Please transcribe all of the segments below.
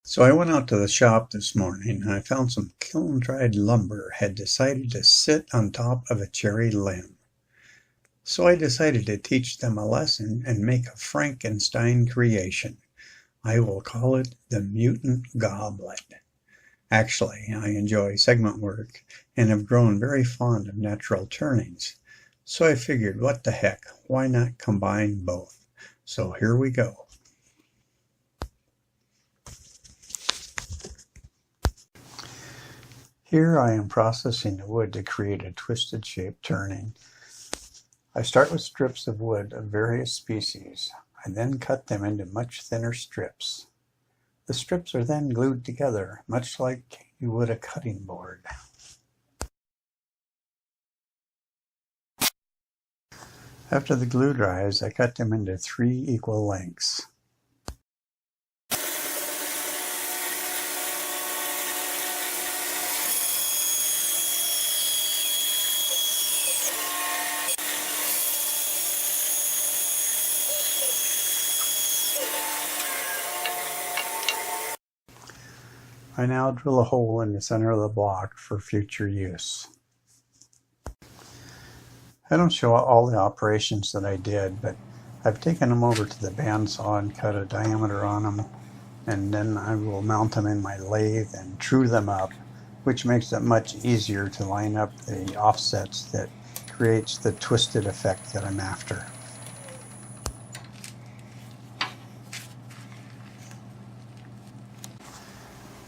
So I went out to the shop this morning and I found some kiln-dried lumber had decided to sit on top of a cherry limb. So I decided to teach them a lesson and make a Frankenstein creation. I will call it the Mutant Goblet. Actually, I enjoy segment work and have grown very fond of natural turnings. So I figured, what the heck, why not combine both? So here we go. Here I am processing the wood to create a twisted shape turning. I start with strips of wood of various species. I then cut them into much thinner strips. The strips are then glued together, much like you would a cutting board. After the glue dries, I cut them into 3 equal lengths. I now drill a hole in the center of the block for future use. I don't show all the operations that I did, but I've taken them over to the bandsaw and cut a diameter on them, and then I will mount them in my lathe and true them up, which makes it much easier to line up the offsets that creates the twisted effect that I'm after.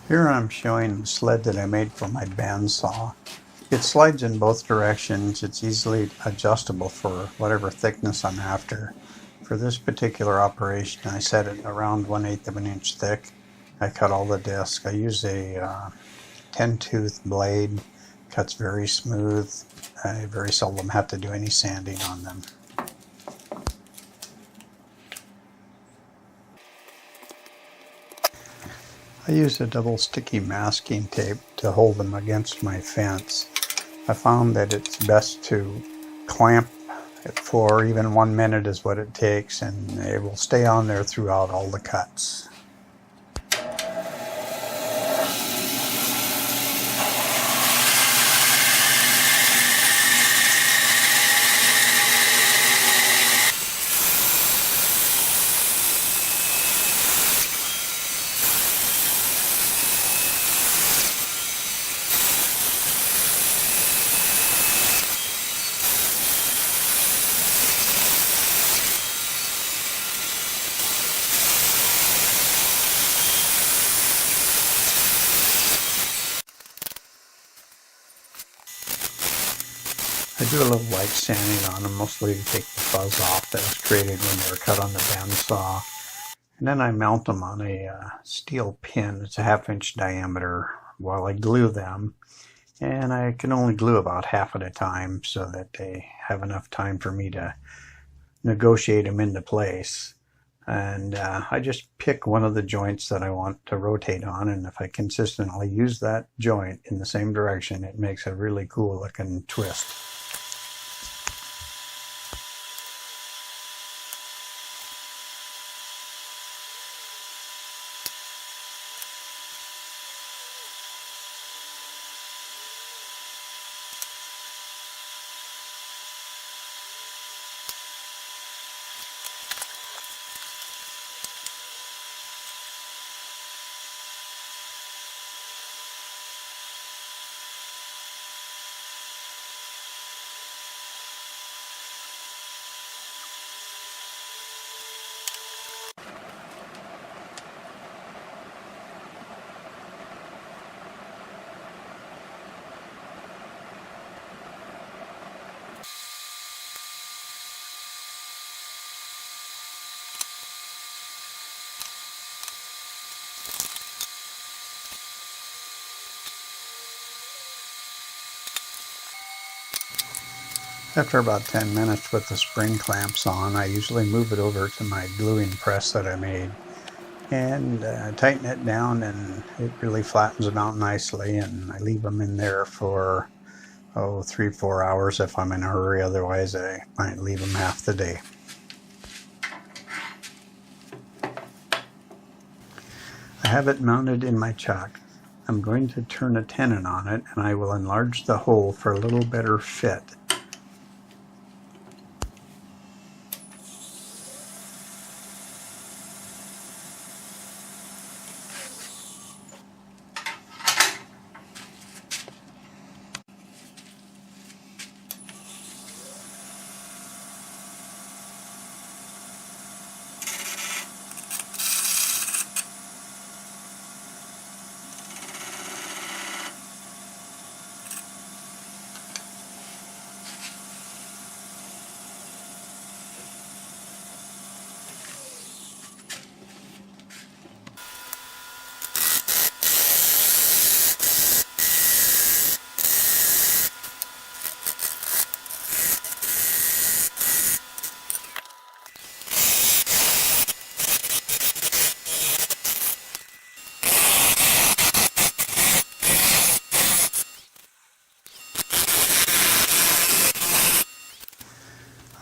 Here I'm showing the sled that I made for my bandsaw. It slides in both directions. It's easily adjustable for whatever thickness I'm after. For this particular operation, I set it around 1/8 of an inch thick. I cut all the discs. I use a 10-tooth blade. Cuts very smooth. I very seldom have to do any sanding on them. I use a double sticky masking tape to hold them against my fence. I found that it's best to clamp it for even 1 minute is what it takes, and it will stay on there throughout all the cuts. I do a little light sanding on them, mostly to take the fuzz off that was created when they were cut on the bandsaw. And then I mount them on a steel pin. It's a 1/2 inch diameter while I glue them. And I can only glue about half at a time so that they have enough time for me to negotiate them into place. And I just pick one of the joints that I want to rotate on, and if I consistently use that joint in the same direction, it makes a really cool looking twist. After about 10 minutes with the spring clamps on, I usually move it over to my gluing press that I made and tighten it down, and it really flattens them out nicely, and I leave them in there for 3-4 hours if I'm in a hurry. Otherwise I might leave them half the day. I have it mounted in my chuck. I'm going to turn a tenon on it, and I will enlarge the hole for a little better fit.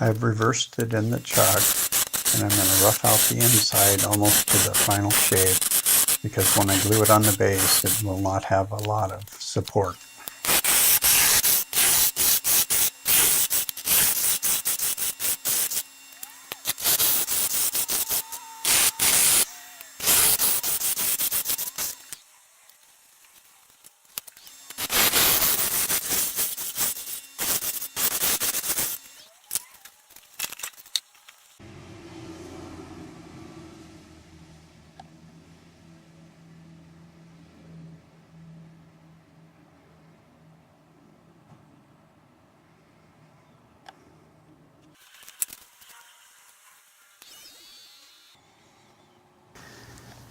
I've reversed it in the chuck, and I'm going to rough out the inside almost to the final shape, because when I glue it on the base, it will not have a lot of support.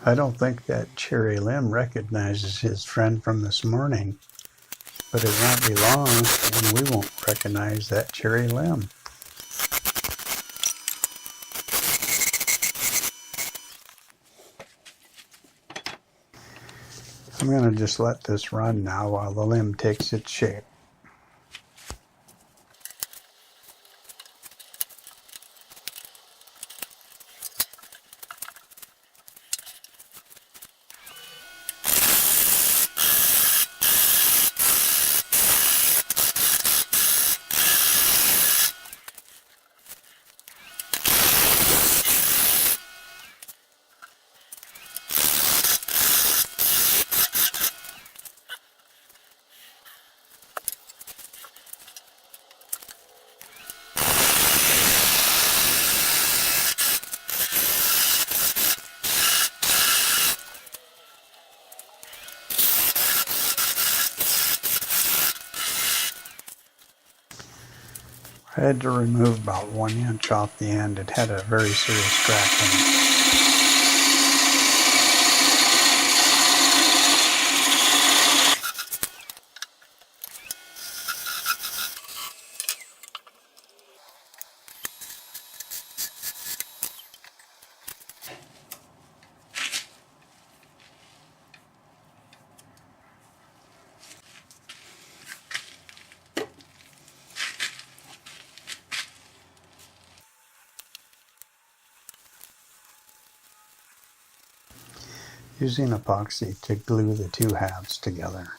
I don't think that cherry limb recognizes his friend from this morning, but it won't be long and we won't recognize that cherry limb. I'm going to just let this run now while the limb takes its shape. I had to remove about 1 inch off the end. It had a very serious crack in it. Using epoxy to glue the two halves together.